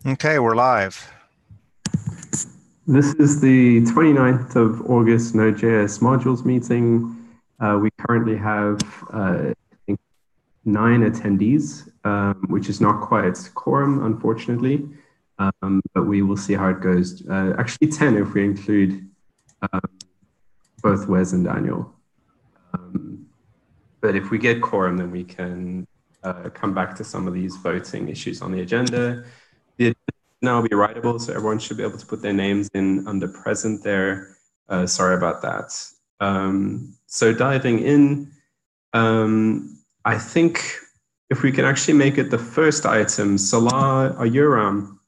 Okay, we're live. This is the 29th of August Node.js modules meeting. We currently have, I think, 9 attendees, which is not quite quorum, unfortunately, but we will see how it goes. Actually, 10 if we include both Wes and Daniel. But if we get quorum, then we can come back to some of these voting issues on the agenda. The agenda now will be writable, so everyone should be able to put their names in under present there. Sorry about that. So diving in, I think if we can actually make it the first item, Salah, are you around?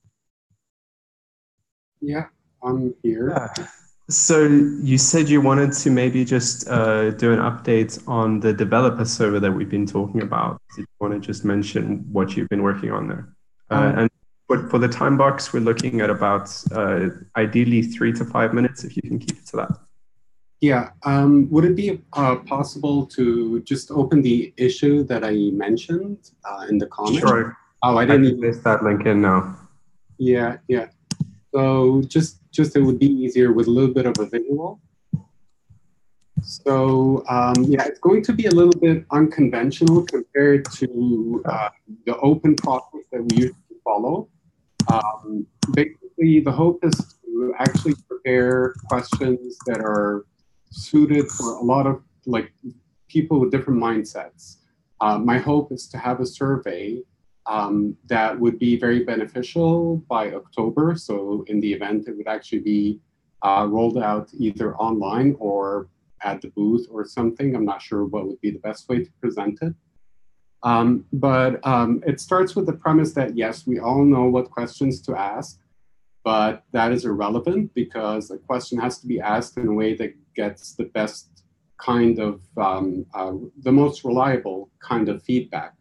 Yeah, I'm here. Yeah. So you said you wanted to maybe just do an update on the developer server that we've been talking about. Did you want to just mention what you've been working on there? And for the time box, we're looking at about ideally 3 to 5 minutes, if you can keep it to that. Yeah, would it be possible to just open the issue that I mentioned in the comments? Sure. Oh, I can paste that link in now. Yeah. So just it would be easier with a little bit of a visual. So yeah, it's going to be a little bit unconventional compared to the open process that we usually follow. Basically, the hope is to actually prepare questions that are suited for a lot of people with different mindsets. My hope is to have a survey that would be very beneficial by October. So in the event, it would actually be rolled out either online or at the booth or something. I'm not sure what would be the best way to present it. But it starts with the premise that, yes, we all know what questions to ask, but that is irrelevant because a question has to be asked in a way that gets the best kind of, the most reliable kind of feedback.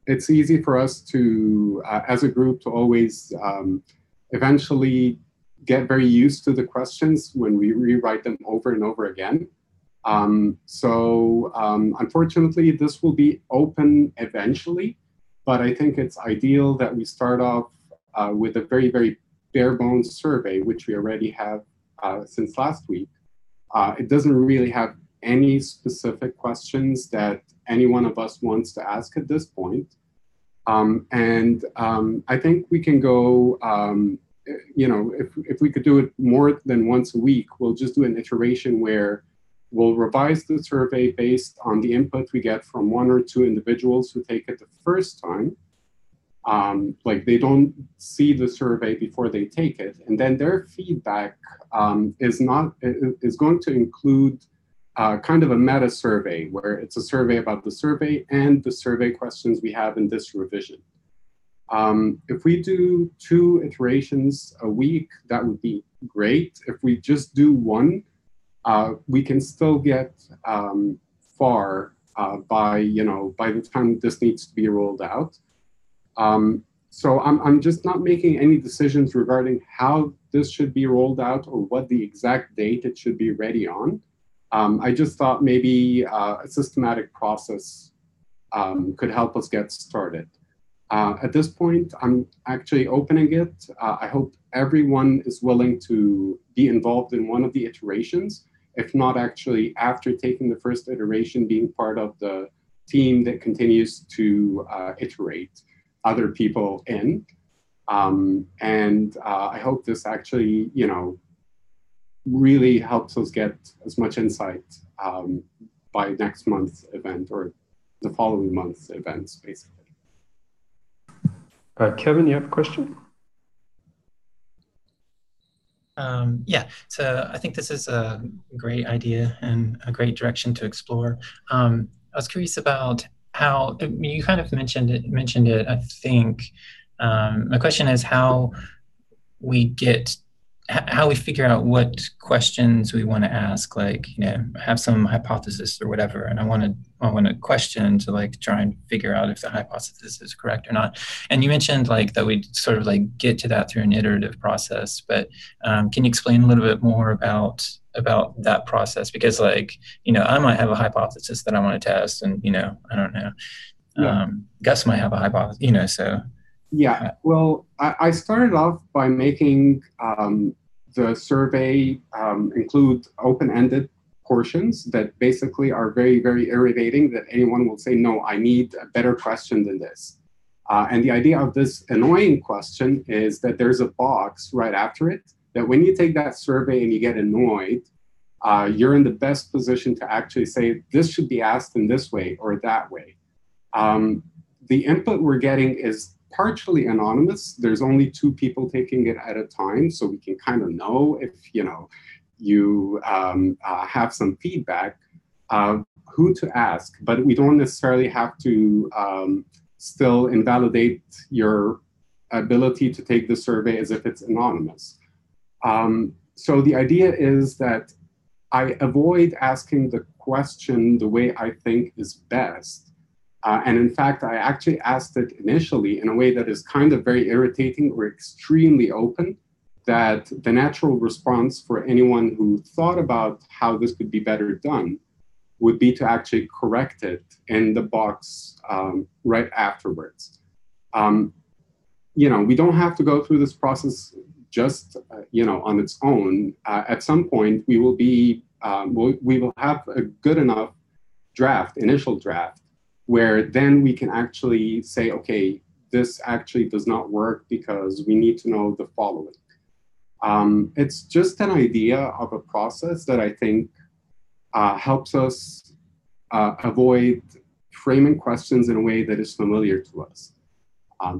It's easy for us to, as a group, to always eventually get very used to the questions when we rewrite them over and over again. Unfortunately, this will be open eventually, but I think it's ideal that we start off with a very, very bare bones survey, which we already have since last week. It doesn't really have any specific questions that any one of us wants to ask at this point. I think we can go, if we could do it more than once a week, we'll just do an iteration where we'll revise the survey based on the input we get from 1 or 2 individuals who take it the first time. Like they don't see the survey before they take it. And then their feedback is going to include kind of a meta survey where it's a survey about the survey and the survey questions we have in this revision. If we do 2 iterations a week, that would be great. If we just do 1, we can still get far by the time this needs to be rolled out. So I'm just not making any decisions regarding how this should be rolled out or what the exact date it should be ready on. I just thought maybe a systematic process could help us get started. At this point, I'm actually opening it. I hope everyone is willing to be involved in one of the iterations, if not actually after taking the first iteration, being part of the team that continues to iterate other people in. I hope this actually, really helps us get as much insight by next month's event or the following month's events, basically. Kevin, you have a question? Yeah, so I think this is a great idea and a great direction to explore. I was curious about how you kind of mentioned it. I think my question is how we figure out what questions we want to ask, like, have some hypothesis or whatever, and I want a question to like try and figure out if the hypothesis is correct or not. And you mentioned like that we sort of like get to that through an iterative process, but can you explain a little bit more about that process? Because I might have a hypothesis that I want to test, and I don't know. Yeah. Gus might have a hypothesis, so. Yeah, well, I started off by making the survey include open-ended portions that basically are very, very irritating, that anyone will say, no, I need a better question than this. And the idea of this annoying question is that there's a box right after it, that when you take that survey and you get annoyed, you're in the best position to actually say, this should be asked in this way or that way. The input we're getting is partially anonymous. There's only 2 people taking it at a time, so we can kind of know if you have some feedback, who to ask, but we don't necessarily have to still invalidate your ability to take the survey as if it's anonymous. So the idea is that I avoid asking the question the way I think is best. And in fact, I actually asked it initially in a way that is kind of very irritating or extremely open, that the natural response for anyone who thought about how this could be better done would be to actually correct it in the box right afterwards. We don't have to go through this process just on its own. At some point, we will have a good enough initial draft, where then we can actually say, okay, this actually does not work because we need to know the following. It's just an idea of a process that I think helps us avoid framing questions in a way that is familiar to us,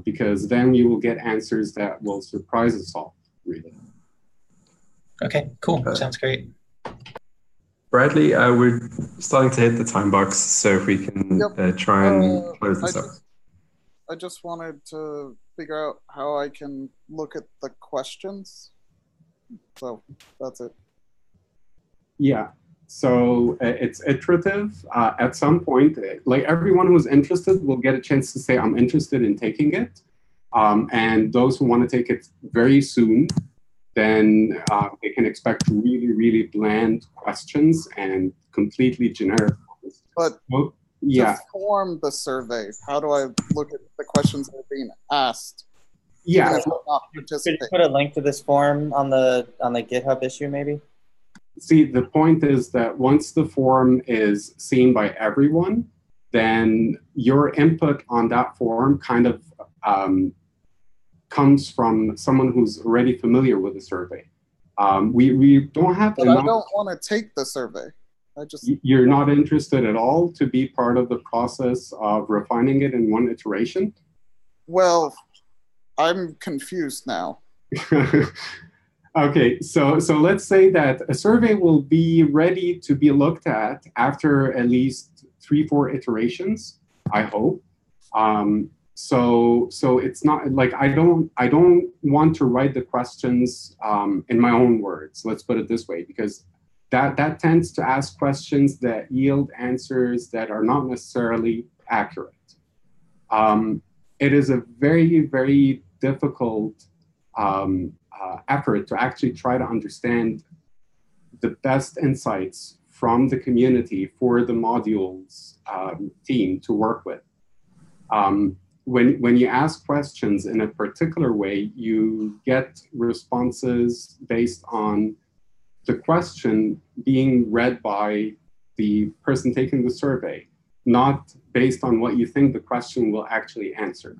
because then we will get answers that will surprise us all, really. Okay, cool. Sounds great. Bradley, we're starting to hit the time box, so if we can try and close this up. I just wanted to figure out how I can look at the questions. So that's it. Yeah, so it's iterative. At some point, like everyone who's interested will get a chance to say, I'm interested in taking it. And those who want to take it very soon, then they can expect really, really bland questions and completely generic ones. But to form the survey, how do I look at the questions that are being asked? Yeah. Even if I'm not participating? Could you put a link to this form on the GitHub issue, maybe? See, the point is that once the form is seen by everyone, then your input on that form kind of comes from someone who's already familiar with the survey. We don't have But enough. I don't want to take the survey. You're not interested at all to be part of the process of refining it in one iteration? Well, I'm confused now. Okay, so let's say that a survey will be ready to be looked at after at least 3-4 iterations, I hope. So it's not like I don't want to write the questions in my own words. Let's put it this way, because that tends to ask questions that yield answers that are not necessarily accurate. It is a very, very difficult effort to actually try to understand the best insights from the community for the modules team to work with. When you ask questions in a particular way, you get responses based on the question being read by the person taking the survey, not based on what you think the question will actually answer.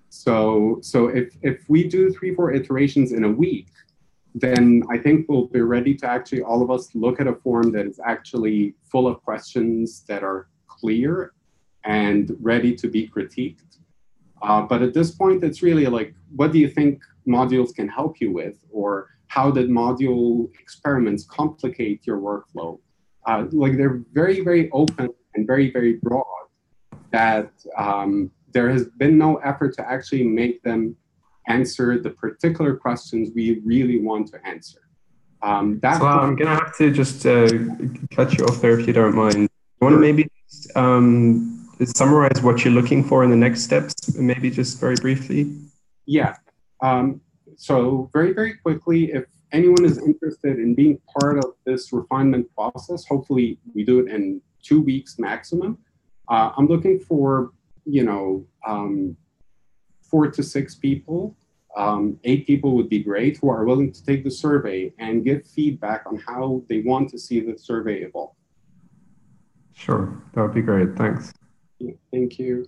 So if we do 3-4 iterations in a week, then I think we'll be ready to actually all of us look at a form that is actually full of questions that are clear and ready to be critiqued. But at this point, it's really like, what do you think modules can help you with? Or how did module experiments complicate your workflow? Like they're very, very open and very, very broad, that there has been no effort to actually make them answer the particular questions we really want to answer. So I'm going to have to just cut you off there if you don't mind. You want to maybe summarize what you're looking for in the next steps, maybe just very briefly? Yeah. So very, very quickly, if anyone is interested in being part of this refinement process, hopefully we do it in 2 weeks maximum. I'm looking for, 4 to 6 people, 8 people would be great, who are willing to take the survey and give feedback on how they want to see the survey evolve. Sure, that would be great. Thanks. Yeah, thank you.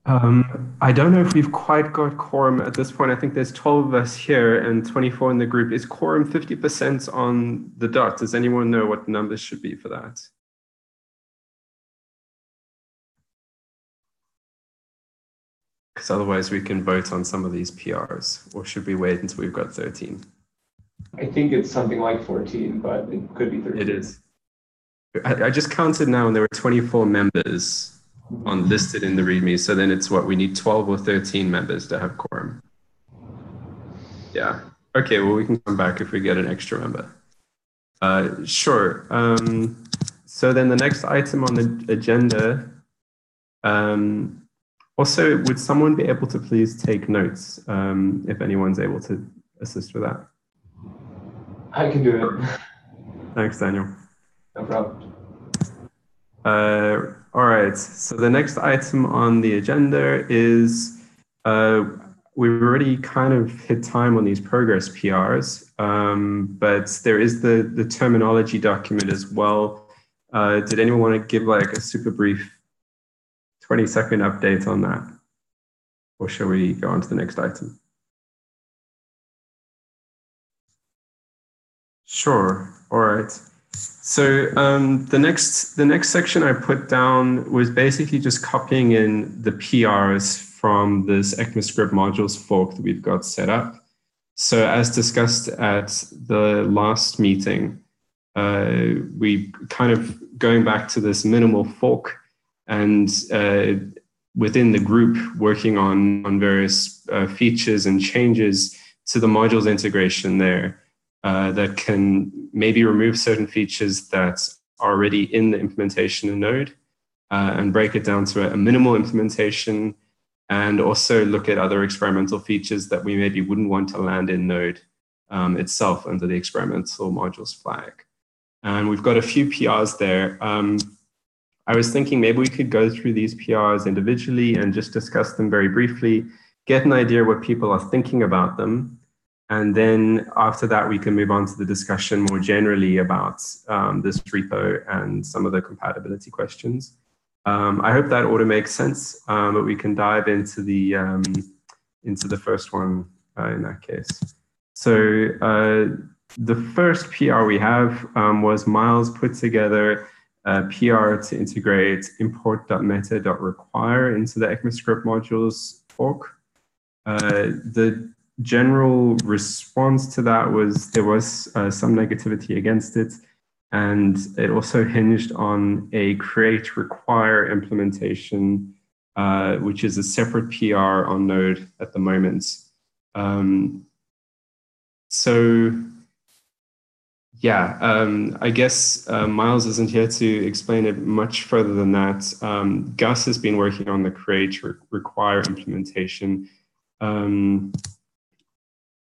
I don't know if we've quite got quorum at this point. I think there's 12 of us here and 24 in the group. Is quorum 50% on the dot? Does anyone know what the numbers should be for that? Because otherwise we can vote on some of these PRs, or should we wait until we've got 13? I think it's something like 14, but it could be 13. It is. I just counted now and there were 24 members on listed in the README. So then it's what, we need 12 or 13 members to have quorum. Yeah. Okay, well, we can come back if we get an extra member. Sure. So then the next item on the agenda, also, would someone be able to please take notes if anyone's able to assist with that? I can do it. Thanks, Daniel. No problem. All right, so the next item on the agenda is we've already kind of hit time on these progress PRs, but there is the terminology document as well. Did anyone want to give like a super brief 20-second update on that? Or shall we go on to the next item? Sure, all right. So the next section I put down was basically just copying in the PRs from this ECMAScript modules fork that we've got set up. So as discussed at the last meeting, we kind of going back to this minimal fork and within the group working on various features and changes to the modules integration there. That can maybe remove certain features that are already in the implementation in Node and break it down to a minimal implementation, and also look at other experimental features that we maybe wouldn't want to land in Node itself under the experimental modules flag. And we've got a few PRs there. I was thinking maybe we could go through these PRs individually and just discuss them very briefly, get an idea what people are thinking about them. And then after that, we can move on to the discussion more generally about this repo and some of the compatibility questions. I hope that order makes sense, but we can dive into the first one in that case. So the first PR we have was Miles put together a PR to integrate import.meta.require into the ECMAScript modules fork. The general response to that was there was some negativity against it, and it also hinged on a create require implementation, which is a separate PR on Node at the moment. So yeah, I guess Miles isn't here to explain it much further than that. Gus has been working on the create require implementation.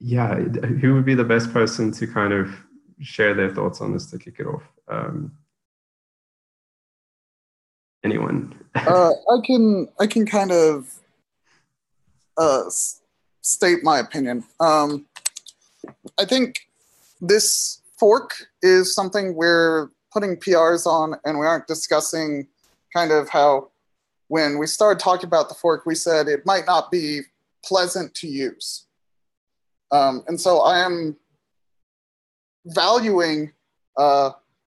Yeah, who would be the best person to kind of share their thoughts on this to kick it off? Anyone? I can kind of state my opinion. I think this fork is something we're putting PRs on, and we aren't discussing kind of how when we started talking about the fork, we said it might not be pleasant to use. And so I am valuing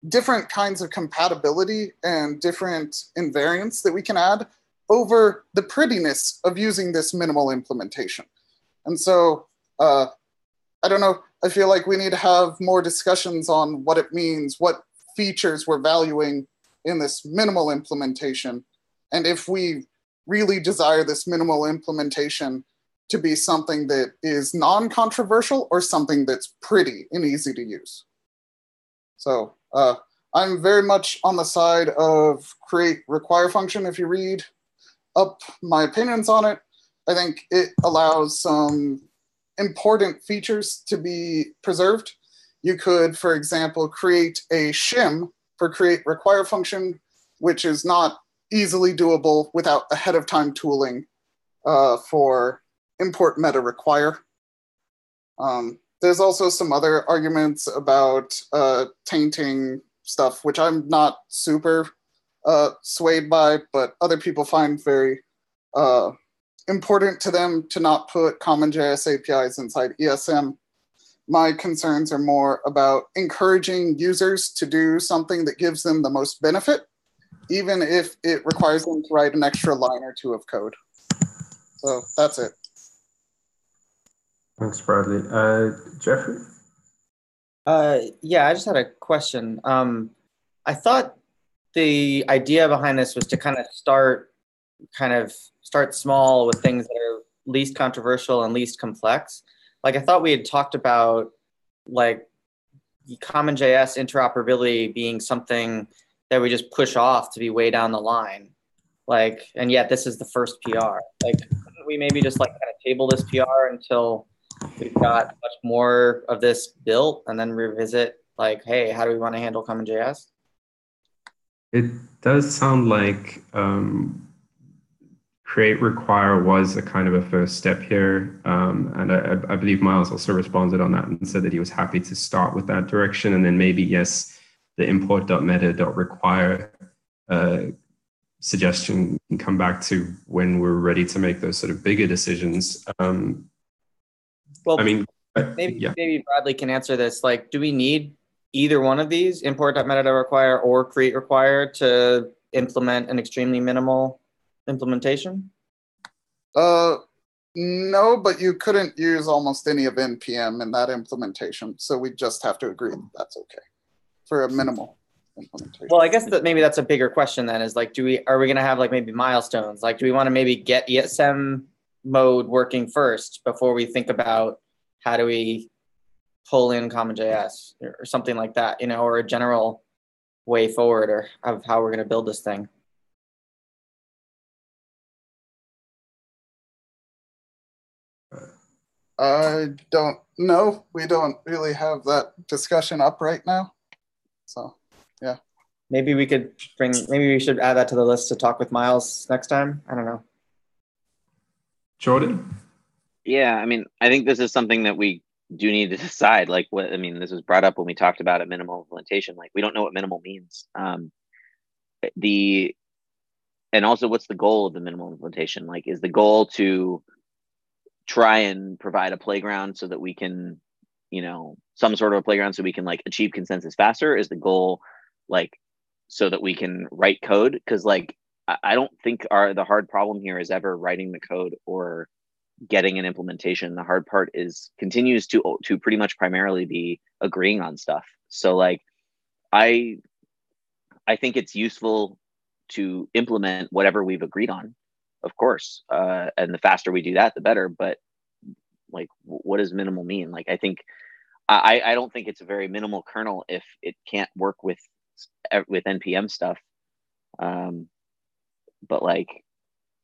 different kinds of compatibility and different invariants that we can add over the prettiness of using this minimal implementation. And so I don't know, I feel like we need to have more discussions on what it means, what features we're valuing in this minimal implementation, and if we really desire this minimal implementation to be something that is non-controversial or something that's pretty and easy to use. So I'm very much on the side of create require function. If you read up my opinions on it, I think it allows some important features to be preserved. You could, for example, create a shim for create require function, which is not easily doable without ahead of time tooling. for import meta require. There's also some other arguments about tainting stuff, which I'm not super swayed by, but other people find very important to them to not put CommonJS APIs inside ESM. My concerns are more about encouraging users to do something that gives them the most benefit, even if it requires them to write an extra line or two of code. So that's it. Thanks, Bradley. Jeffrey? Yeah, I just had a question. I thought the idea behind this was to kind of start small with things that are least controversial and least complex. Like I thought we had talked about like CommonJS interoperability being something that we just push off to be way down the line. Like, and yet this is the first PR. Like, couldn't we maybe just like kind of table this PR until we've got much more of this built and then revisit like, hey, how do we want to handle CommonJS? It does sound like create require was a kind of a first step here. And I believe Miles also responded on that and said that he was happy to start with that direction. And then maybe, yes, the import.meta.require suggestion can come back to when we're ready to make those sort of bigger decisions. Well, I mean, maybe Bradley can answer this. Like, do we need either one of these, import.meta.require or create require, to implement an extremely minimal implementation? No, but you couldn't use almost any of NPM in that implementation. So we just have to agree that that's okay for a minimal implementation. Well, I guess that maybe that's a bigger question then, is like, are we going to have like maybe milestones? Like, do we want to maybe get ESM mode working first before we think about how do we pull in CommonJS or something like that, you know, or a general way forward or of how we're going to build this thing? I don't know. We don't really have that discussion up right now. So, yeah. Maybe we should add that to the list to talk with Miles next time. I don't know. Jordan? Yeah, I mean, I think this is something that we do need to decide. Like, this was brought up when we talked about a minimal implementation. Like, we don't know what minimal means. And also, what's the goal of the minimal implementation? Like, is the goal to try and provide a playground so that we can, you know, some sort of a playground so we can like achieve consensus faster? Is the goal like so that we can write code? Because like, I don't think the hard problem here is ever writing the code or getting an implementation. The hard part continues to pretty much primarily be agreeing on stuff. So like, I think it's useful to implement whatever we've agreed on, of course. And the faster we do that, the better. But like, what does minimal mean? Like, I don't think it's a very minimal kernel if it can't work with NPM stuff. But like,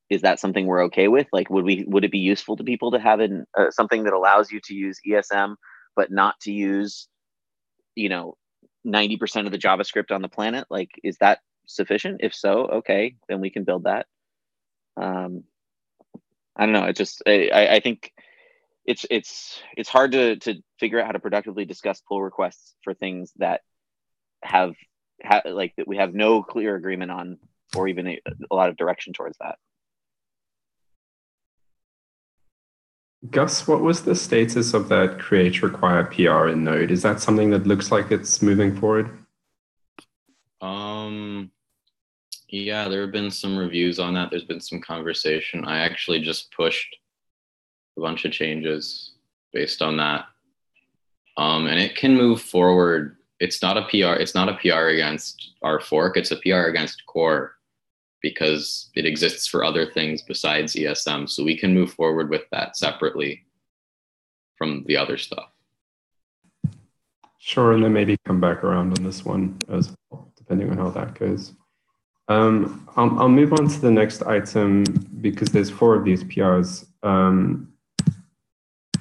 is that something we're okay with? Like, would it be useful to people to have something that allows you to use ESM, but not to use, you know, 90% of the JavaScript on the planet? Like, is that sufficient? If so, okay, then we can build that. I don't know. I think it's hard to figure out how to productively discuss pull requests for things that that we have no clear agreement on, or even a lot of direction towards that. Gus, what was the status of that create require PR in Node? Is that something that looks like it's moving forward? Yeah, there have been some reviews on that. There's been some conversation. I actually just pushed a bunch of changes based on that. And it can move forward. It's not a PR. It's not a PR against our fork. It's a PR against core, because it exists for other things besides ESM. So we can move forward with that separately from the other stuff. Sure, and then maybe come back around on this one as well, depending on how that goes. I'll move on to the next item because there's 4 of these PRs.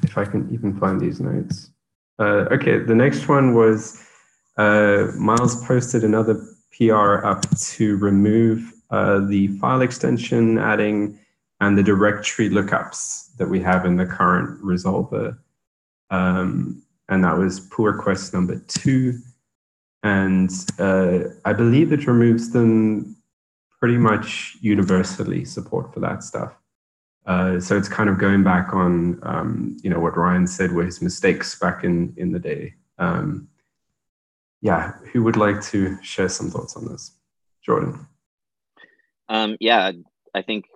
If I can even find these notes. Okay, the next one was Miles posted another PR up to remove the file extension, adding and the directory lookups that we have in the current resolver. And that was pull request number 2. And I believe it removes them pretty much universally, support for that stuff. So it's kind of going back on, what Ryan said were his mistakes back in the day. Yeah, who would like to share some thoughts on this? Jordan. Yeah, I think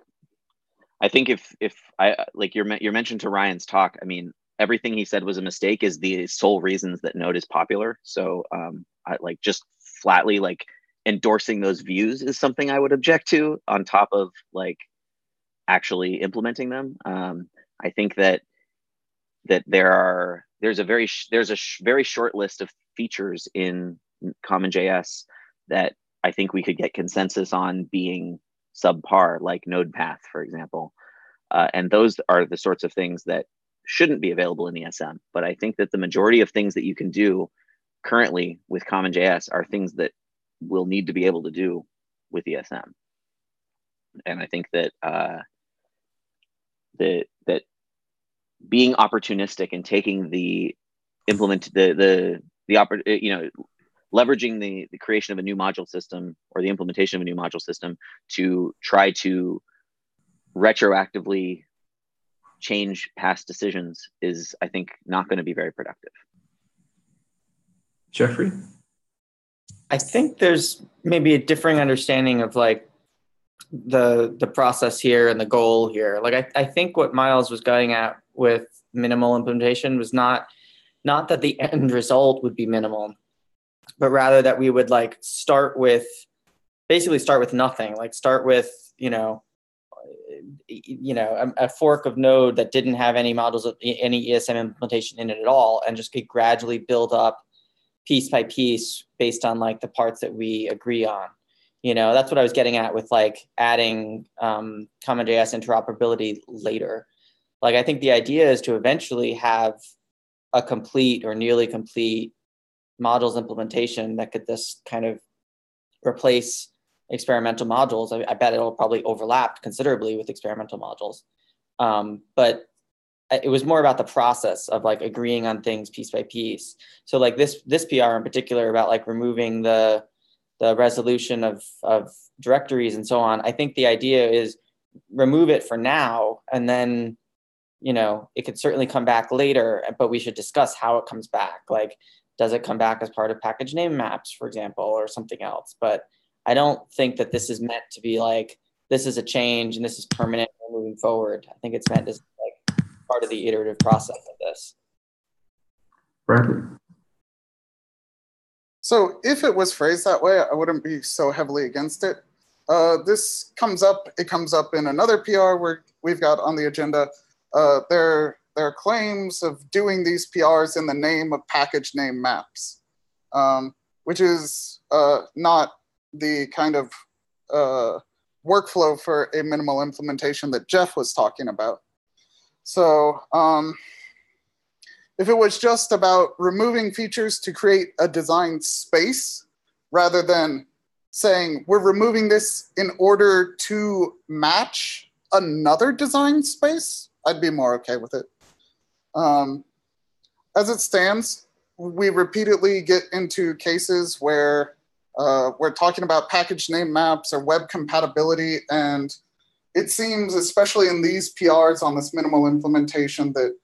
if I like your mention to Ryan's talk, I mean, everything he said was a mistake is the sole reasons that Node is popular. So I like just flatly like endorsing those views is something I would object to on top of like actually implementing them. I think that there's a very short list of features in CommonJS that I think we could get consensus on being subpar, like node path, for example. And those are the sorts of things that shouldn't be available in ESM. But I think that the majority of things that you can do currently with CommonJS are things that we'll need to be able to do with ESM. And I think that that being opportunistic and taking leveraging the creation of a new module system or the implementation of a new module system to try to retroactively change past decisions is, I think, not going to be very productive. Jeffrey? I think there's maybe a differing understanding of like the process here and the goal here. Like I think what Miles was going at with minimal implementation was not that the end result would be minimal, but rather that we would like start with nothing, like start with, a fork of Node that didn't have any modules of any ESM implementation in it at all, and just could gradually build up piece by piece based on like the parts that we agree on. That's what I was getting at with like adding CommonJS interoperability later. Like, I think the idea is to eventually have a complete or nearly complete modules implementation that could just kind of replace experimental modules. I bet it'll probably overlap considerably with experimental modules. But it was more about the process of like agreeing on things piece by piece. So like this PR in particular about like removing the resolution of directories and so on. I think the idea is remove it for now, and then, it could certainly come back later, but we should discuss how it comes back. Like, does it come back as part of package name maps, for example, or something else? But I don't think that this is meant to be like, this is a change and this is permanent moving forward. I think it's meant as like part of the iterative process of this. Bradley? So if it was phrased that way, I wouldn't be so heavily against it. It comes up in another PR we've got on the agenda. There are claims of doing these PRs in the name of package name maps, which is not the kind of workflow for a minimal implementation that Jeff was talking about. So if it was just about removing features to create a design space, rather than saying we're removing this in order to match another design space, I'd be more okay with it. As it stands, we repeatedly get into cases where we're talking about package name maps or web compatibility, and it seems, especially in these PRs on this minimal implementation, that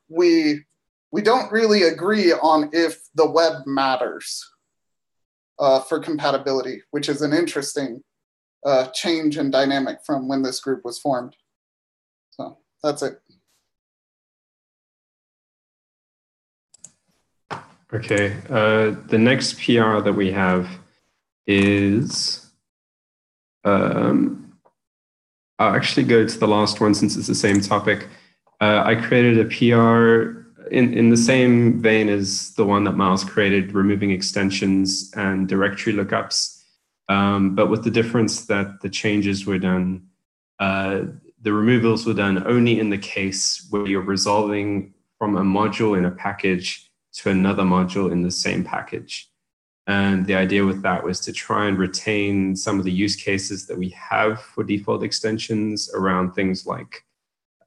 we don't really agree on if the web matters for compatibility, which is an interesting change in dynamic from when this group was formed. So that's it. Okay, the next PR that we have is, I'll actually go to the last one since it's the same topic. I created a PR in the same vein as the one that Miles created, removing extensions and directory lookups, but with the difference that the changes were done, the removals were done only in the case where you're resolving from a module in a package to another module in the same package. And the idea with that was to try and retain some of the use cases that we have for default extensions around things like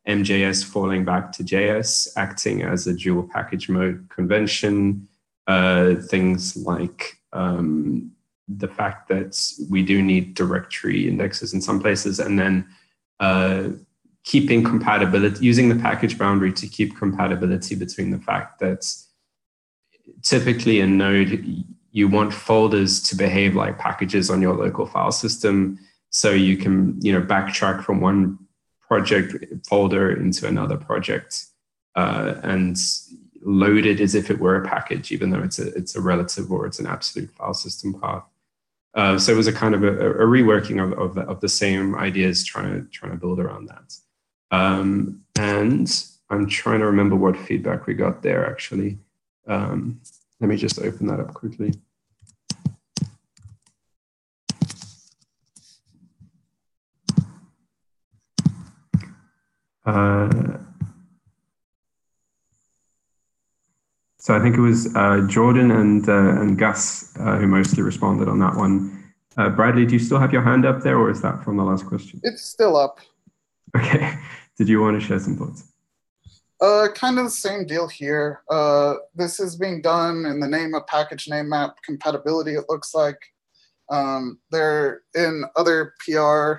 MJS falling back to JS, acting as a dual package mode convention, things like the fact that we do need directory indexes in some places, and then keeping compatibility, using the package boundary to keep compatibility between the fact that typically in Node, you want folders to behave like packages on your local file system, so you can backtrack from one project folder into another project and load it as if it were a package, even though it's a relative or it's an absolute file system path. So it was a kind of a reworking of the same ideas, trying to build around that. And I'm trying to remember what feedback we got there, actually. Let me just open that up quickly. So I think it was Jordan and Gus who mostly responded on that one. Bradley, do you still have your hand up there, or is that from the last question? It's still up. Okay. Did you want to share some thoughts? Kind of the same deal here. This is being done in the name of package name map compatibility, it looks like. They're in other PR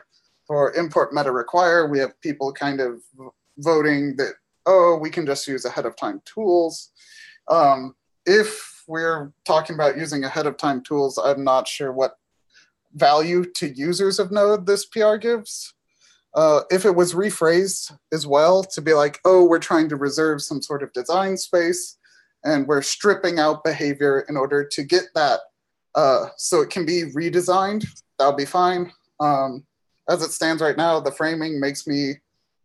for import meta require. We have people kind of voting that, oh, we can just use ahead of time tools. If we're talking about using ahead of time tools, I'm not sure what value to users of Node this PR gives. If it was rephrased as well to be like, oh, we're trying to reserve some sort of design space and we're stripping out behavior in order to get that so it can be redesigned, that'll be fine. As it stands right now, the framing makes me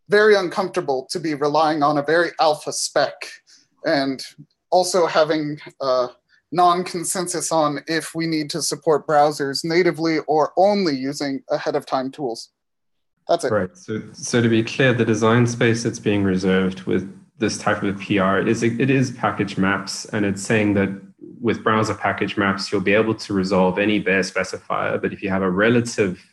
very uncomfortable to be relying on a very alpha spec and also having non-consensus on if we need to support browsers natively or only using ahead of time tools. That's it. Right. So to be clear, the design space that's being reserved with this type of PR it is package maps, and it's saying that with browser package maps, you'll be able to resolve any bare specifier, but if you have a relative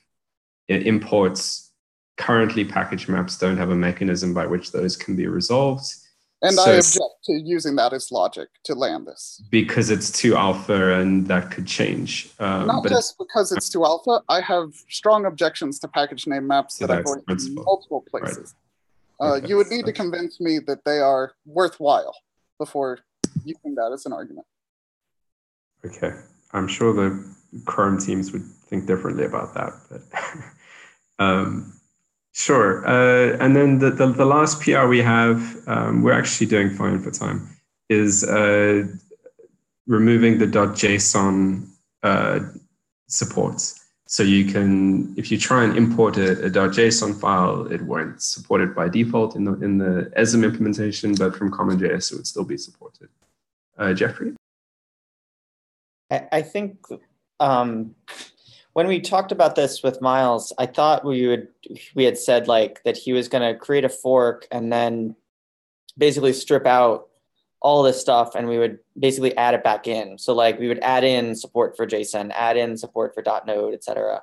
imports, currently package maps don't have a mechanism by which those can be resolved. And so I object to using that as logic to land this. Because it's too alpha and that could change. Not just because it's too alpha. I have strong objections to package name maps that I've worked in multiple places. Right. Okay. You would need to convince me that they are worthwhile before using that as an argument. Okay. I'm sure the Chrome teams would think differently about that. But sure. And then the last PR we have, we're actually doing fine for time, is removing the .json supports. So you can, if you try and import a .json file, it won't support it by default in the ESM implementation, but from CommonJS, it would still be supported. Jeffrey? I think when we talked about this with Miles, I thought we had said like that he was going to create a fork and then basically strip out all this stuff and we would basically add it back in. So like we would add in support for JSON, add in support for .node, et cetera.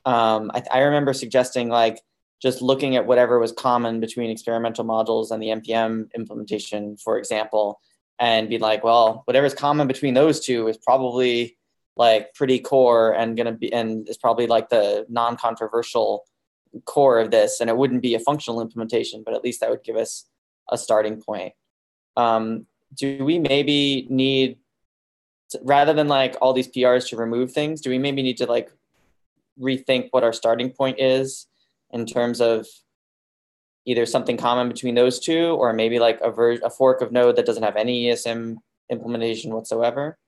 I remember suggesting like just looking at whatever was common between experimental modules and the NPM implementation, for example, and be like, well, whatever's common between those two is probably like pretty core and is probably like the non-controversial core of this. And it wouldn't be a functional implementation, but at least that would give us a starting point. Do we maybe need, rather than like all these PRs to remove things, do we maybe need to like rethink what our starting point is in terms of either something common between those two, or maybe like a fork of Node that doesn't have any ESM implementation whatsoever?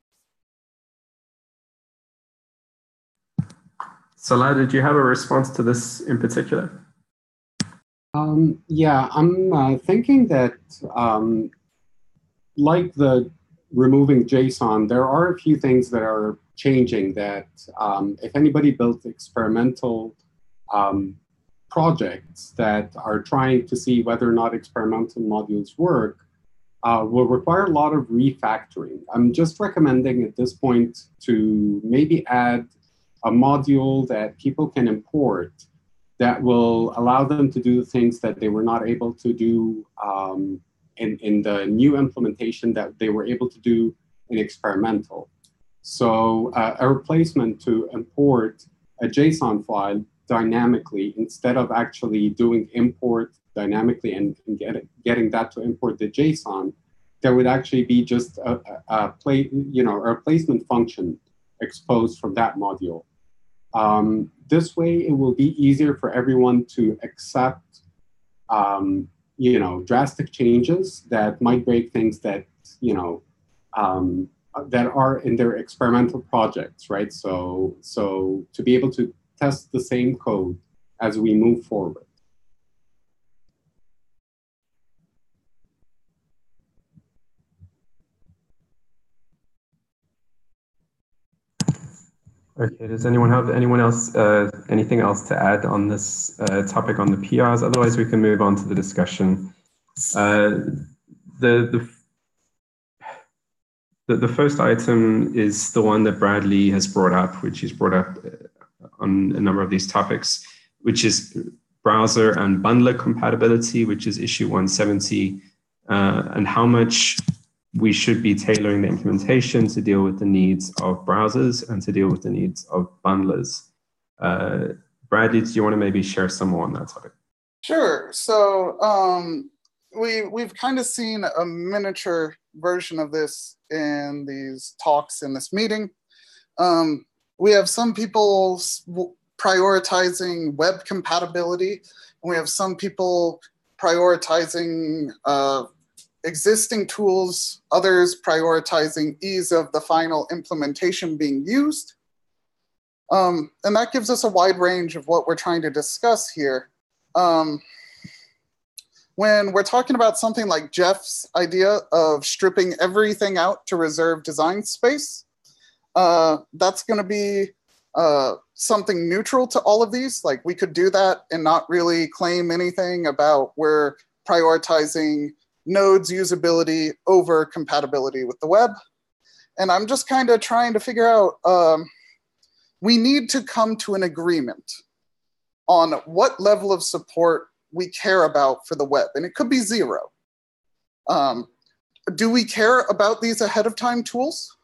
Salah, did you have a response to this in particular? Yeah, I'm thinking that like the removing JSON, there are a few things that are changing that if anybody built experimental projects that are trying to see whether or not experimental modules work, will require a lot of refactoring. I'm just recommending at this point to maybe add a module that people can import that will allow them to do the things that they were not able to do in the new implementation that they were able to do in experimental. So a replacement to import a JSON file dynamically instead of actually doing import dynamically and getting that to import the JSON, there would actually be just a replacement function exposed from that module. This way, it will be easier for everyone to accept, drastic changes that might break things that, that are in their experimental projects, right? So to be able to test the same code as we move forward. Okay, does anyone have anything else to add on this topic on the PRs? Otherwise, we can move on to the discussion. The first item is the one that Bradley has brought up, which he's brought up on a number of these topics, which is browser and bundler compatibility, which is issue 170, and how much we should be tailoring the implementation to deal with the needs of browsers and to deal with the needs of bundlers. Bradley, do you want to maybe share some more on that topic? Sure. So we've kind of seen a miniature version of this in these talks in this meeting. We have some people prioritizing web compatibility, and we have some people prioritizing existing tools, others prioritizing ease of the final implementation being used. And that gives us a wide range of what we're trying to discuss here. When we're talking about something like Jeff's idea of stripping everything out to reserve design space, that's going to be something neutral to all of these. Like, we could do that and not really claim anything about we're prioritizing Node's usability over compatibility with the web. And I'm just kind of trying to figure out, we need to come to an agreement on what level of support we care about for the web. And it could be 0. Do we care about these ahead of time tools?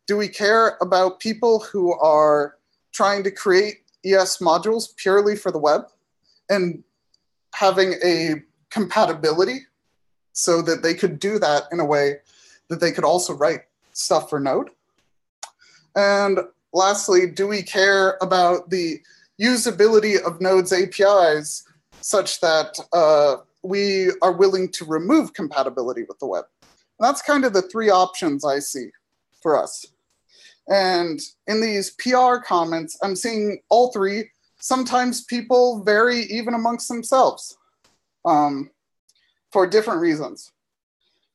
Do we care about people who are trying to create ES modules purely for the web and having a compatibility so that they could do that in a way that they could also write stuff for Node? And lastly, do we care about the usability of Node's APIs such that we are willing to remove compatibility with the web? And that's kind of the 3 options I see for us. And in these PR comments, I'm seeing all 3. Sometimes people vary even amongst themselves for different reasons.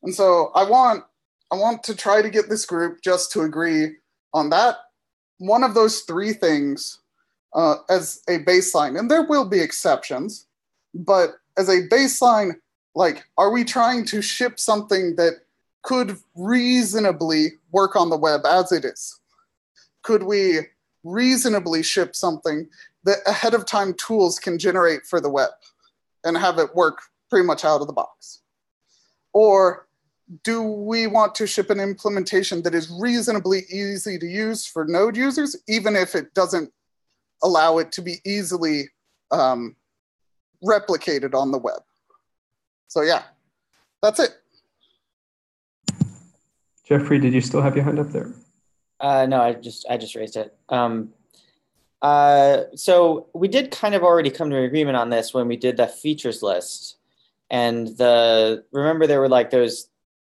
And so I want to try to get this group just to agree on that, one of those 3 things as a baseline. And there will be exceptions, but as a baseline, like, are we trying to ship something that could reasonably work on the web as it is? Could we reasonably ship something that ahead of time tools can generate for the web and have it work pretty much out of the box? Or do we want to ship an implementation that is reasonably easy to use for Node users, even if it doesn't allow it to be easily replicated on the web? So yeah, that's it. Jeffrey, did you still have your hand up there? No, I just raised it. So we did kind of already come to an agreement on this when we did the features list. And remember there were like those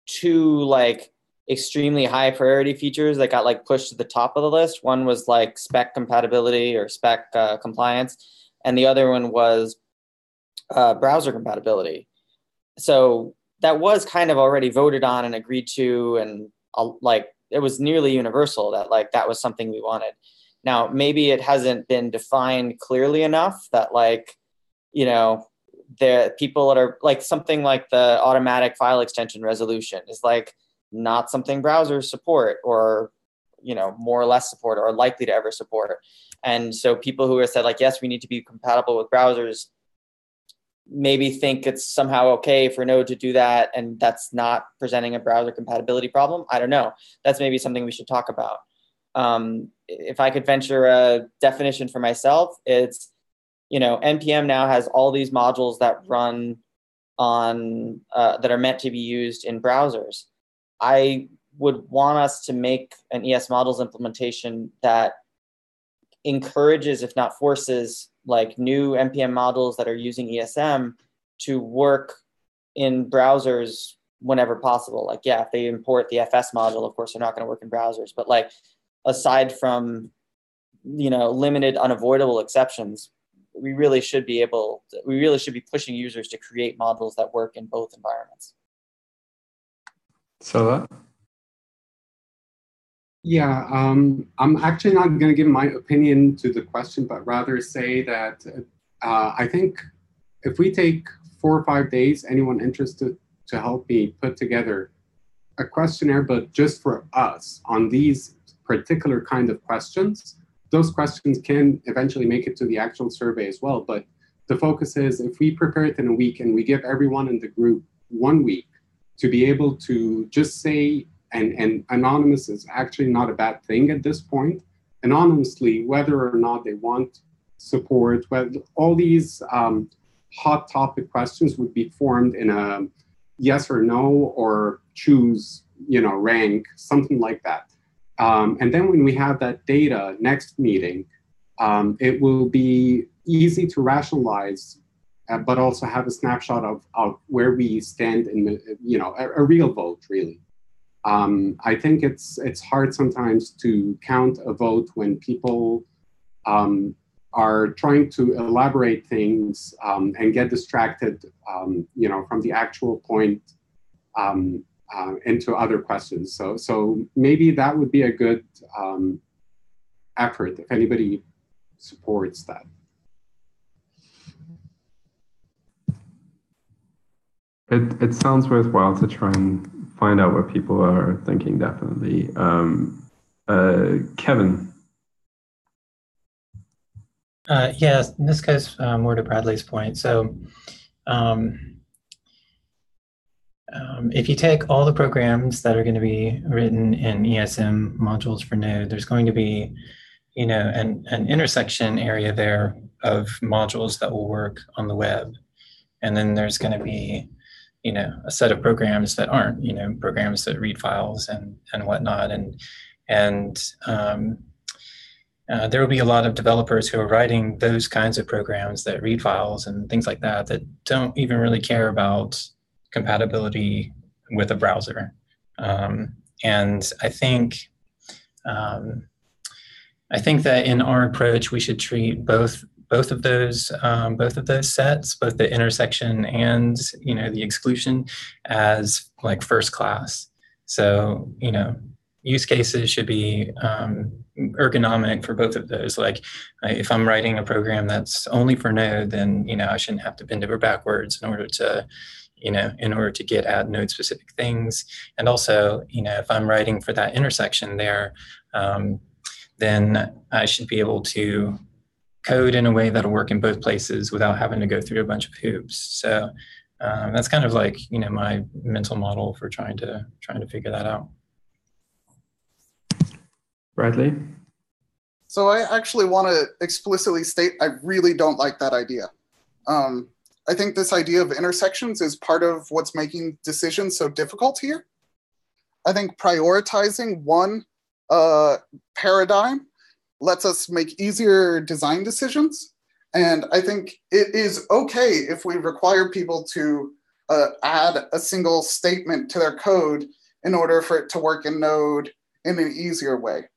2 like extremely high priority features that got like pushed to the top of the list. One was like spec compatibility or spec compliance, and the other one was browser compatibility. So that was kind of already voted on and agreed to, and like it was nearly universal that like that was something we wanted. Now maybe it hasn't been defined clearly enough that like, there people that are like something like the automatic file extension resolution is like not something browsers support, or more or less support, or likely to ever support. And so people who have said like, yes, we need to be compatible with browsers, maybe think it's somehow okay for Node to do that, and that's not presenting a browser compatibility problem. I don't know. That's maybe something we should talk about. If I could venture a definition for myself, it's, NPM now has all these modules that run on, that are meant to be used in browsers. I would want us to make an ES models implementation that encourages, if not forces, like new NPM models that are using ESM to work in browsers whenever possible. Like, yeah, if they import the FS module, of course, they're not going to work in browsers. But like, aside from, limited unavoidable exceptions, we really should be pushing users to create models that work in both environments. So yeah, I'm actually not going to give my opinion to the question, but rather say that I think if we take 4 or 5 days, anyone interested to help me put together a questionnaire, but just for us on these particular kind of questions, those questions can eventually make it to the actual survey as well. But the focus is, if we prepare it in a week and we give everyone in the group 1 week to be able to just say, and anonymous is actually not a bad thing at this point, anonymously, whether or not they want support, whether all these hot topic questions would be formed in a yes or no, or choose, rank, something like that. And then when we have that data next meeting, it will be easy to rationalize, but also have a snapshot of where we stand in the, a real vote, really. I think it's hard sometimes to count a vote when people are trying to elaborate things and get distracted, from the actual point into other questions. So maybe that would be a good effort if anybody supports that. It sounds worthwhile to try and find out what people are thinking, definitely. Kevin. Yes, this goes more to Bradley's point. So if you take all the programs that are going to be written in ESM modules for Node, there's going to be, an intersection area there of modules that will work on the web. And then there's going to be, a set of programs that aren't, programs that read files and whatnot. And there will be a lot of developers who are writing those kinds of programs that read files and things like that don't even really care about compatibility with a browser. And I think that in our approach, we should treat both of those sets, both the intersection and the exclusion, as like first class. So use cases should be ergonomic for both of those. Like if I'm writing a program that's only for Node, then I shouldn't have to bend over backwards in order to get at Node specific things. And also, if I'm writing for that intersection there, then I should be able to code in a way that'll work in both places without having to go through a bunch of hoops. So that's kind of like my mental model for trying to figure that out. Bradley? So I actually want to explicitly state I really don't like that idea. I think this idea of intersections is part of what's making decisions so difficult here. I think prioritizing one paradigm lets us make easier design decisions. And I think it is okay if we require people to add a single statement to their code in order for it to work in Node in an easier way.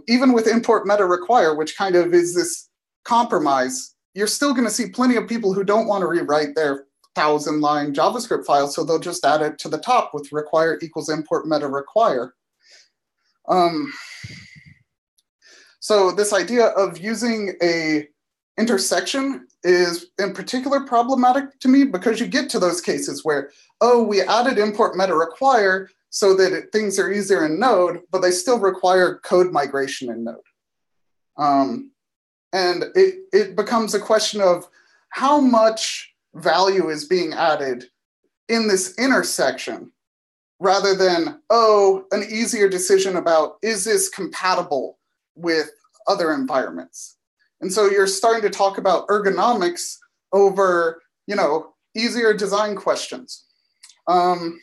Even with import meta require, which kind of is this compromise, you're still going to see plenty of people who don't want to rewrite their 1,000-line JavaScript file, so they'll just add it to the top with require equals import meta require. So this idea of using a intersection is in particular problematic to me because you get to those cases where, oh, we added import meta require so that things are easier in Node, but they still require code migration in Node. And it becomes a question of how much value is being added in this intersection rather than, oh, an easier decision about, is this compatible with other environments? And so you're starting to talk about ergonomics over, easier design questions. I'm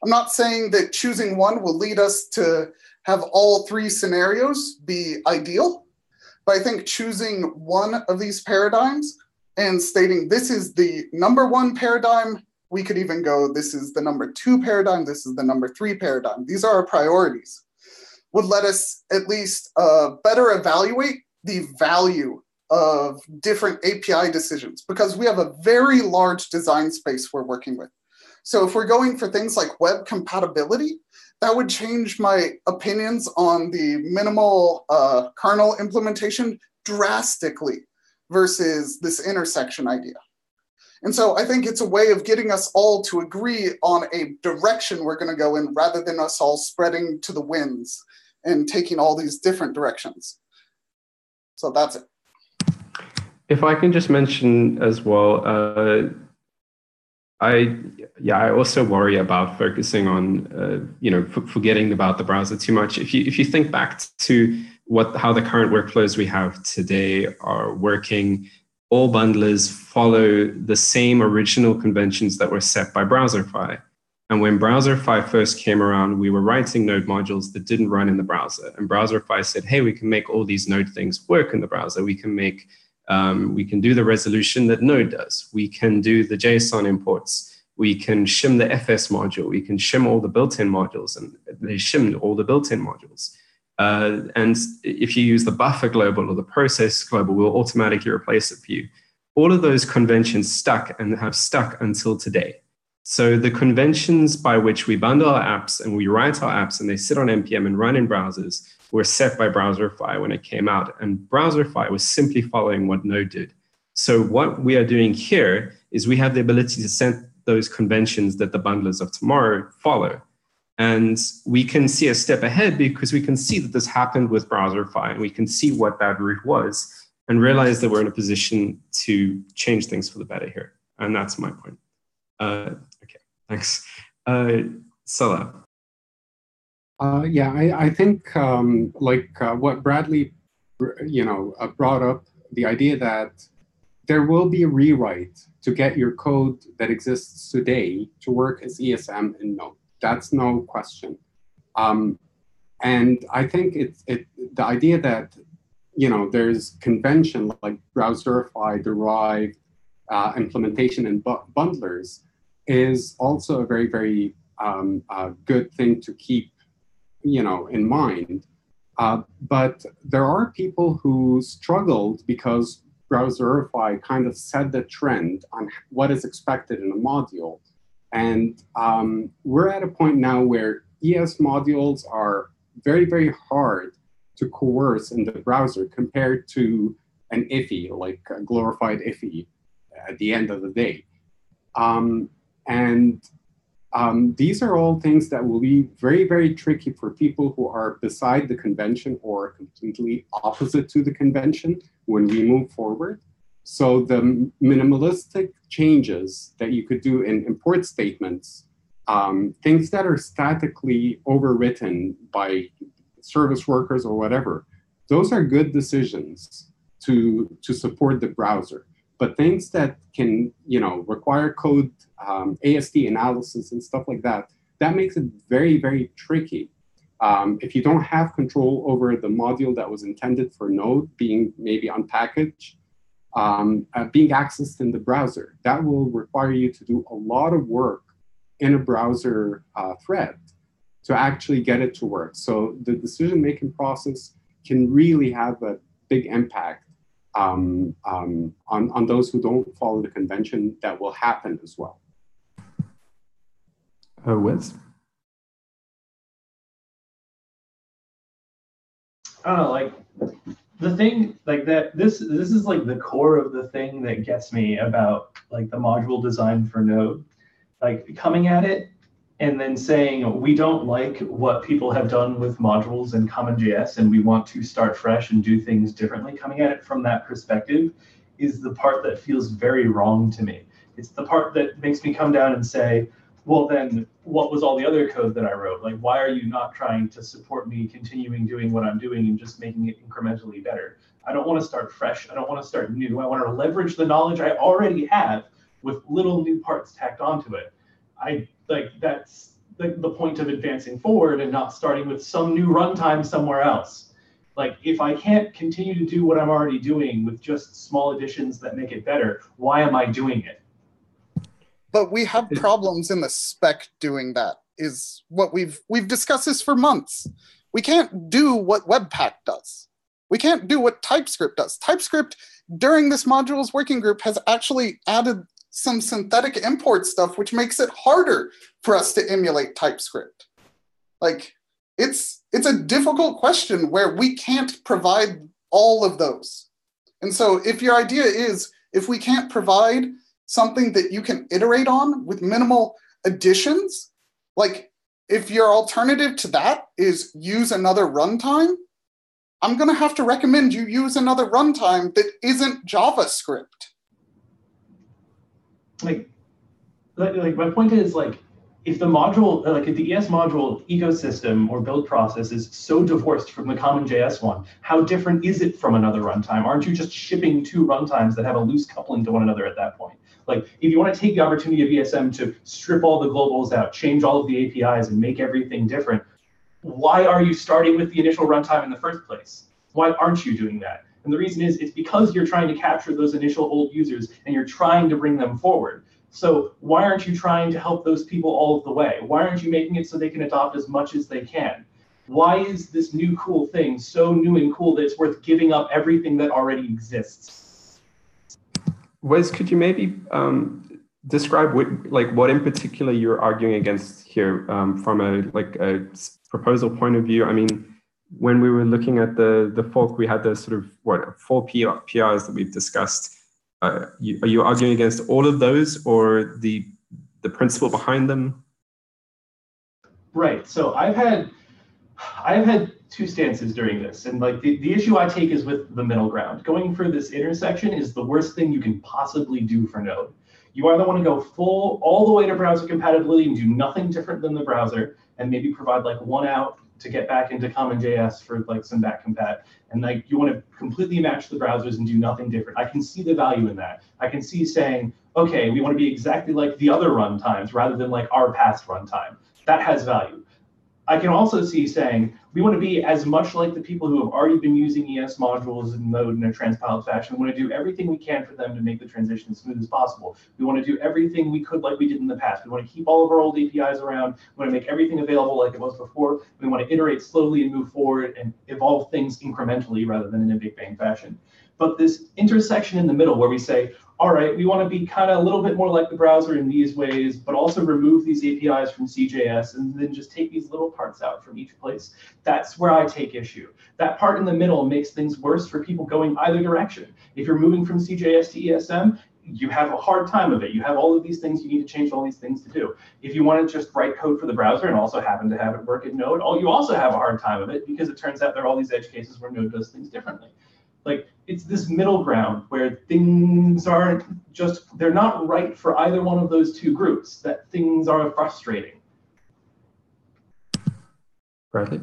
not saying that choosing one will lead us to have all three scenarios be ideal, but I think choosing one of these paradigms and stating this is the number one paradigm, we could even go, this is the number two paradigm, this is the number three paradigm. These are our priorities, would let us at least better evaluate the value of different API decisions because we have a very large design space we're working with. So if we're going for things like web compatibility, that would change my opinions on the minimal kernel implementation drastically versus this intersection idea. And so I think it's a way of getting us all to agree on a direction we're going to go in rather than us all spreading to the winds and taking all these different directions. So that's it. If I can just mention as well, I also worry about focusing on, forgetting about the browser too much. If you think back to how the current workflows we have today are working, all bundlers follow the same original conventions that were set by Browserify. And when Browserify first came around, we were writing Node modules that didn't run in the browser. And Browserify said, hey, we can make all these Node things work in the browser. We can do the resolution that Node does. We can do the JSON imports. We can shim the FS module. We can shim all the built-in modules. And they shimmed all the built-in modules. And if you use the buffer global or the process global, we'll automatically replace it for you. All of those conventions stuck and have stuck until today. So the conventions by which we bundle our apps and we write our apps and they sit on NPM and run in browsers were set by Browserify when it came out. And Browserify was simply following what Node did. So what we are doing here is we have the ability to set those conventions that the bundlers of tomorrow follow. And we can see a step ahead because we can see that this happened with Browserify and we can see what that route was and realize that we're in a position to change things for the better here. And that's my point. Okay, thanks. Salah. I think what Bradley, brought up, the idea that there will be a rewrite to get your code that exists today to work as ESM in Node. That's no question. And I think the idea that, there's convention like Browserify derived implementation in bundlers is also a very, very good thing to keep, in mind. But there are people who struggled because Browserify kind of set the trend on what is expected in a module. And we're at a point now where ES modules are very, very hard to coerce in the browser compared to an IFI, like a glorified IFI at the end of the day. These are all things that will be very, very tricky for people who are beside the convention or completely opposite to the convention when we move forward. So the minimalistic changes that you could do in import statements, things that are statically overwritten by service workers or whatever, those are good decisions to support the browser. But things that can, require code, AST analysis and stuff like that, that makes it very, very tricky. If you don't have control over the module that was intended for Node being maybe unpackaged, being accessed in the browser, that will require you to do a lot of work in a browser thread to actually get it to work. So the decision-making process can really have a big impact on those who don't follow the convention. That will happen as well. Wes? I don't know, like the thing like that, this is like the core of the thing that gets me about like the module design for Node. Like coming at it and then saying we don't like what people have done with modules in CommonJS and we want to start fresh and do things differently. Coming at it from that perspective is the part that feels very wrong to me. It's the part that makes me come down and say, well, then what was all the other code that I wrote? Like, why are you not trying to support me continuing doing what I'm doing and just making it incrementally better? I don't want to start fresh. I don't want to start new. I want to leverage the knowledge I already have with little new parts tacked onto it. That's the point of advancing forward and not starting with some new runtime somewhere else. Like, if I can't continue to do what I'm already doing with just small additions that make it better, why am I doing it? But we have problems in the spec doing that, is what we've discussed this for months. We can't do what Webpack does. We can't do what TypeScript does. TypeScript, during this modules working group, has actually added some synthetic import stuff, which makes it harder for us to emulate TypeScript. Like, it's a difficult question where we can't provide all of those. And so if your idea is, if we can't provide something that you can iterate on with minimal additions, like if your alternative to that is use another runtime, I'm going to have to recommend you use another runtime that isn't JavaScript. Like my point is, like, if the module, like if the ES module ecosystem or build process is so divorced from the CommonJS one, how different is it from another runtime? Aren't you just shipping two runtimes that have a loose coupling to one another at that point? Like, if you want to take the opportunity of ESM to strip all the globals out, change all of the APIs, and make everything different, why are you starting with the initial runtime in the first place? Why aren't you doing that? And the reason is, it's because you're trying to capture those initial old users and you're trying to bring them forward. So why aren't you trying to help those people all of the way? Why aren't you making it so they can adopt as much as they can? Why is this new cool thing so new and cool that it's worth giving up everything that already exists? Wes, could you maybe describe what in particular you're arguing against here from a proposal point of view? I mean, when we were looking at the fork, we had the sort of 4 PRs that we've discussed. Are you arguing against all of those, or the principle behind them? Right. So I've had two stances during this, and like the issue I take is with the middle ground. Going for this intersection is the worst thing you can possibly do for Node. You either want to go full all the way to browser compatibility and do nothing different than the browser, and maybe provide like one out to get back into CommonJS for like some back compat, and like you want to completely match the browsers and do nothing different. I can see the value in that. I can see saying, okay, we want to be exactly like the other runtimes rather than like our past runtime. That has value. I can also see saying we want to be as much like the people who have already been using ES modules in Node in a transpiled fashion. We want to do everything we can for them to make the transition as smooth as possible. We want to do everything we could like we did in the past. We want to keep all of our old APIs around. We want to make everything available like it was before. We want to iterate slowly and move forward and evolve things incrementally rather than in a big bang fashion. But this intersection in the middle where we say, all right, we want to be kind of a little bit more like the browser in these ways, but also remove these APIs from CJS and then just take these little parts out from each place. That's where I take issue. That part in the middle makes things worse for people going either direction. If you're moving from CJS to ESM, you have a hard time of it. You have all of these things you need to change, all these things to do. If you want to just write code for the browser and also happen to have it work in Node, you also have a hard time of it because it turns out there are all these edge cases where Node does things differently. Like, it's this middle ground where things aren't just, they're not right for either one of those two groups, that things are frustrating. Bradley?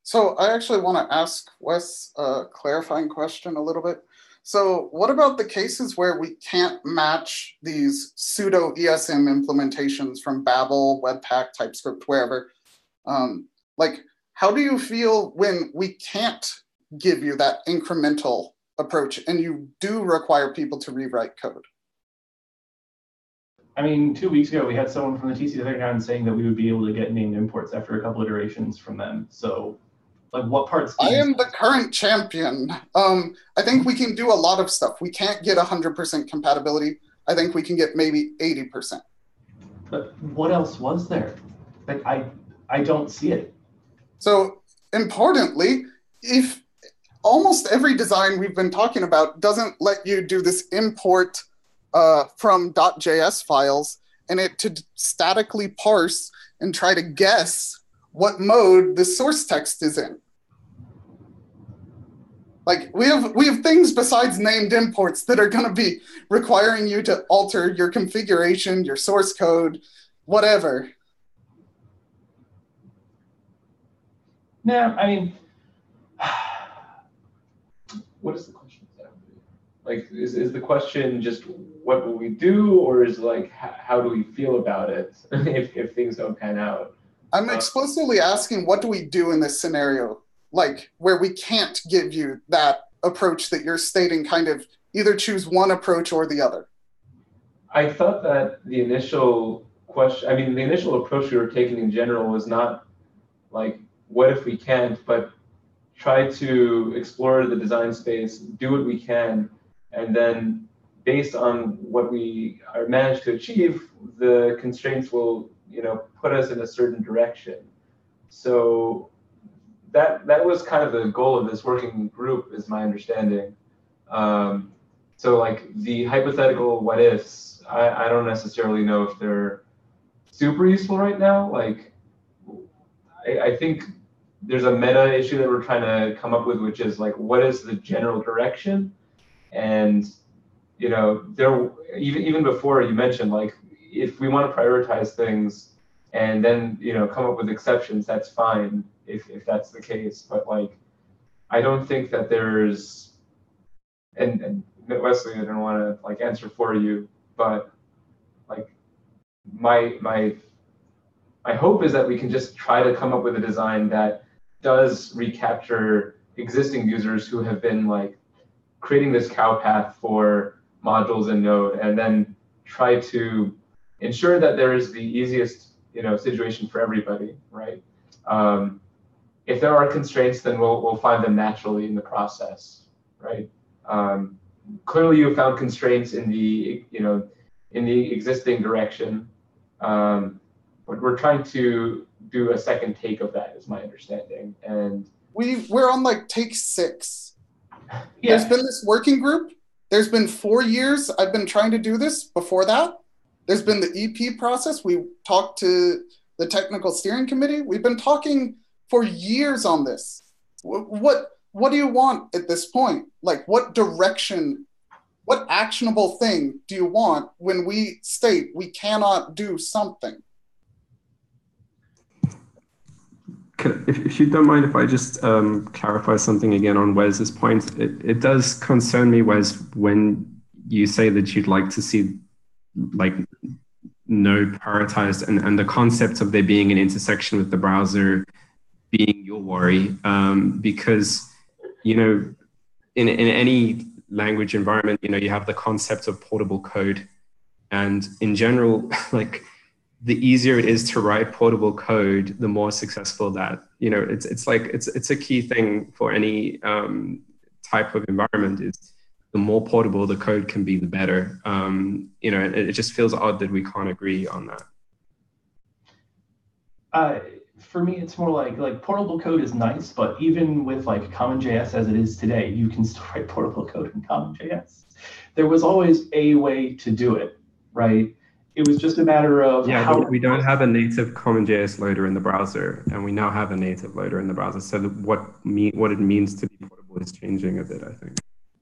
So I actually want to ask Wes a clarifying question a little bit. So what about the cases where we can't match these pseudo ESM implementations from Babel, Webpack, TypeScript, wherever? Like, how do you feel when we can't give you that incremental approach and you do require people to rewrite code? I mean, 2 weeks ago, we had someone from the TC39 saying that we would be able to get named imports after a couple iterations from them. So, like, what parts? I am the current champion. I think we can do a lot of stuff. We can't get 100% compatibility. I think we can get maybe 80%. But what else was there? Like, I don't see it. So, importantly, if almost every design we've been talking about doesn't let you do this import from .js files and it to statically parse and try to guess what mode the source text is in. Like we have things besides named imports that are going to be requiring you to alter your configuration, your source code, whatever. Yeah, I mean, what is the question exactly? Like, is the question just what will we do, or is like how do we feel about it if things don't pan out? I'm explicitly asking, what do we do in this scenario? Like where we can't give you that approach that you're stating, kind of either choose one approach or the other. I thought that the initial question, I mean, the initial approach we were taking in general was not like, what if we can't, but try to explore the design space, do what we can, and then based on what we are managed to achieve, the constraints will, put us in a certain direction. So that was kind of the goal of this working group, is my understanding. So like the hypothetical what ifs, I don't necessarily know if they're super useful right now. Like I think there's a meta issue that we're trying to come up with, which is like, what is the general direction? And there even before you mentioned, like, if we want to prioritize things and then come up with exceptions, that's fine if that's the case. But like, I don't think that there's and Wesley, I don't want to like answer for you, but like my hope is that we can just try to come up with a design that does recapture existing users who have been like creating this cow path for modules in Node, and then try to ensure that there is the easiest situation for everybody, right? If there are constraints, then we'll find them naturally in the process, right? Clearly, you found constraints in the existing direction, but we're trying to do a second take of that, is my understanding, and we're on like take 6. Yeah. There's been this working group. There's been 4 years I've been trying to do this. Before that, there's been the EP process. We talked to the technical steering committee. We've been talking for years on this. What do you want at this point? Like, what direction, what actionable thing do you want when we state we cannot do something? If you don't mind, if I just clarify something again on Wes's point, it does concern me, Wes, when you say that you'd like to see like Node prioritized and the concept of there being an intersection with the browser being your worry, because in any language environment, you have the concept of portable code, and in general, like, the easier it is to write portable code, the more successful that, it's a key thing for any type of environment, is the more portable the code can be, the better. It just feels odd that we can't agree on that. For me, it's more like portable code is nice, but even with like CommonJS as it is today, you can still write portable code in CommonJS. There was always a way to do it, right? It was just a matter of how we don't have a native CommonJS loader in the browser, and we now have a native loader in the browser. So what it means to be portable is changing a bit, I think.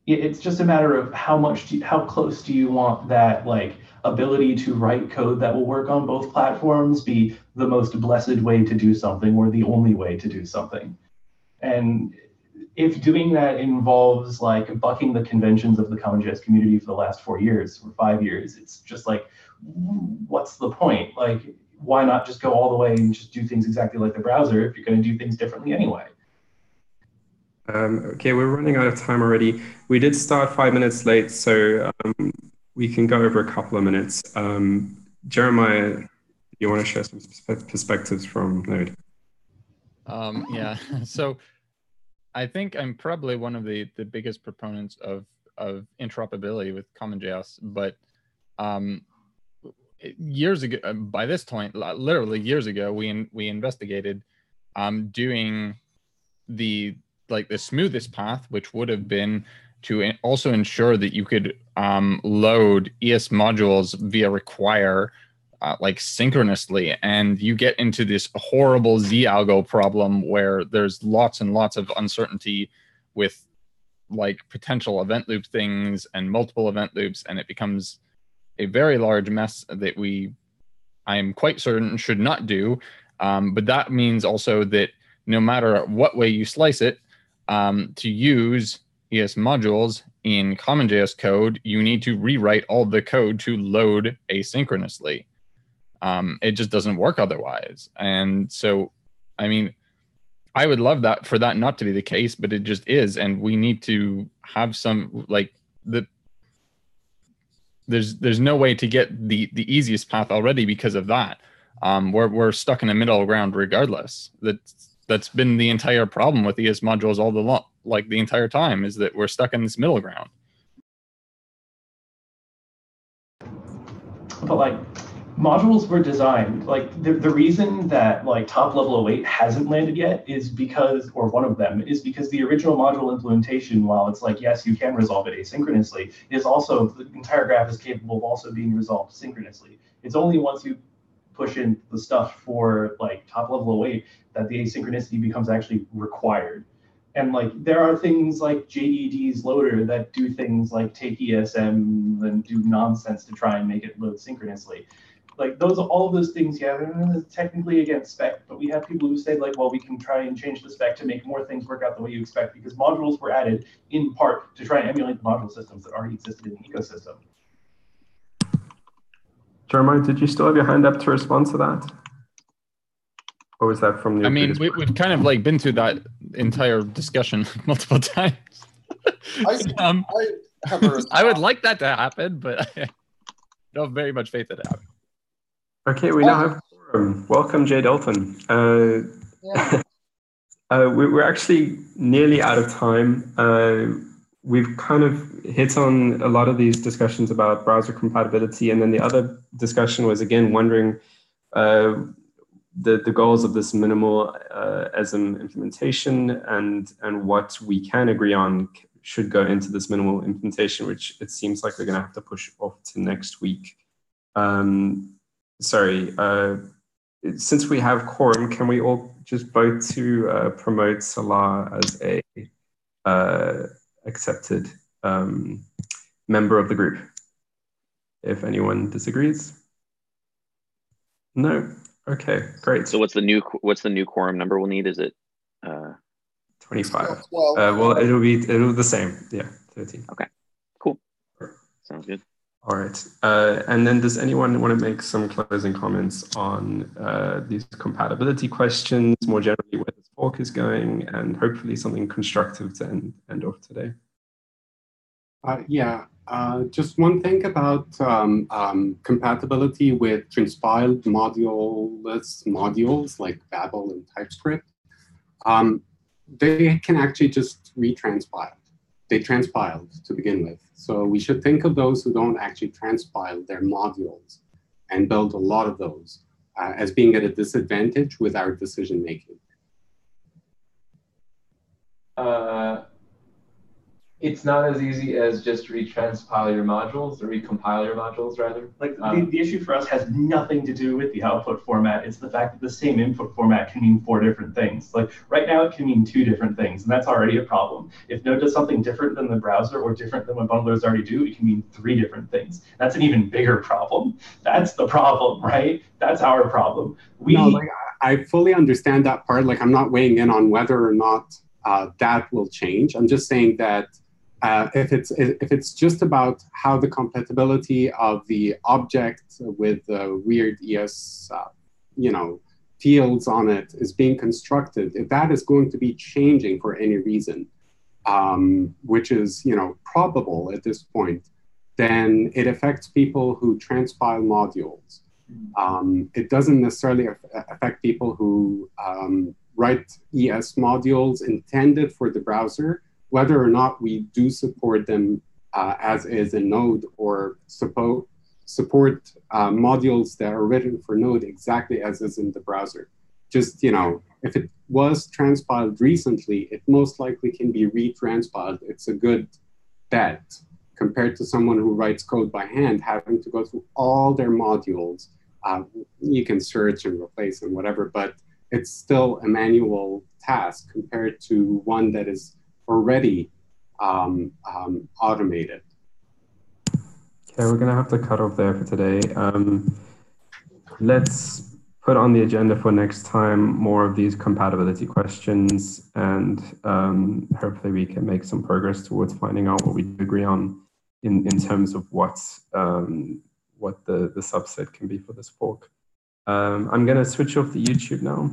It's just a matter of how close do you want that like ability to write code that will work on both platforms be the most blessed way to do something or the only way to do something. And if doing that involves like bucking the conventions of the CommonJS community for the last 4 years or 5 years, it's just like, what's the point? Like, why not just go all the way and just do things exactly like the browser if you're going to do things differently anyway? Okay, we're running out of time already. We did start 5 minutes late, so we can go over a couple of minutes. Jeremiah, do you want to share some perspectives from Node? Yeah, so I think I'm probably one of the biggest proponents of interoperability with CommonJS, but years ago, by this point, literally years ago, we investigated doing the like the smoothest path, which would have been to also ensure that you could load ES modules via require like synchronously, and you get into this horrible Z-algo problem where there's lots and lots of uncertainty with like potential event loop things and multiple event loops, and it becomes a very large mess that I am quite certain should not do. But that means also that no matter what way you slice it, to use ES modules in CommonJS code, you need to rewrite all the code to load asynchronously. It just doesn't work otherwise. And so, I mean, I would love that for that not to be the case, but it just is. And we need to have some, like, there's no way to get the easiest path already because of that. We're stuck in the middle ground regardless. That's been the entire problem with ES modules all the entire time, is that we're stuck in this middle ground. But like, modules were designed, like the reason that like top level await hasn't landed yet is because, or one of them is because the original module implementation, while it's like, yes, you can resolve it asynchronously, is also, the entire graph is capable of also being resolved synchronously. It's only once you push in the stuff for like top level await that the asynchronicity becomes actually required. And like, there are things like JDD's loader that do things like take ESM and do nonsense to try and make it load synchronously. Like all of those things, yeah, they're technically against spec, but we have people who say like, well, we can try and change the spec to make more things work out the way you expect, because modules were added in part to try and emulate the module systems that already existed in the ecosystem. Jeremiah, did you still have your hand up to respond to that? Or was that from the? I mean, we've kind of like been through that entire discussion multiple times. I would like that to happen, but I don't have very much faith in it happening. Okay, we now have quorum. Welcome, Jay Dalton. Yeah. We're actually nearly out of time. We've kind of hit on a lot of these discussions about browser compatibility, and then the other discussion was, again, wondering the goals of this minimal ESM implementation and what we can agree on should go into this minimal implementation, which it seems like we're going to have to push off to next week. Since we have quorum, can we all just vote to promote Salah as a accepted member of the group? If anyone disagrees? No? Okay, great. So what's the new quorum number we'll need? Is it 25? Well, well, it'll be the same. Yeah, 13. Okay, cool. Sounds good. All right. And then does anyone want to make some closing comments on these compatibility questions, more generally where this talk is going, and hopefully something constructive to end off today? Just one thing about compatibility with transpiled moduleless modules like Babel and TypeScript. They can actually just retranspile. They transpiled to begin with. So we should think of those who don't actually transpile their modules and build a lot of those as being at a disadvantage with our decision making. It's not as easy as just retranspile your modules or recompile your modules, rather. Like the issue for us has nothing to do with the output format. It's the fact that the same input format can mean 4 different things. Like right now it can mean 2 different things, and that's already a problem. If Node does something different than the browser or different than what bundlers already do, it can mean 3 different things. That's an even bigger problem. That's the problem, right? That's our problem. I fully understand that part. Like, I'm not weighing in on whether or not that will change. I'm just saying that if it's just about how the compatibility of the object with the weird ES, fields on it is being constructed, if that is going to be changing for any reason, which is probable at this point, then it affects people who transpile modules. It doesn't necessarily affect people who write ES modules intended for the browser, whether or not we do support them as is in Node, or support modules that are written for Node exactly as is in the browser. Just, if it was transpiled recently, it most likely can be retranspiled. It's a good bet compared to someone who writes code by hand, having to go through all their modules. You can search and replace and whatever, but it's still a manual task compared to one that is already automated. Okay, we're going to have to cut off there for today. Let's put on the agenda for next time more of these compatibility questions, and hopefully we can make some progress towards finding out what we agree on in terms of what the subset can be for this fork. I'm going to switch off the YouTube now.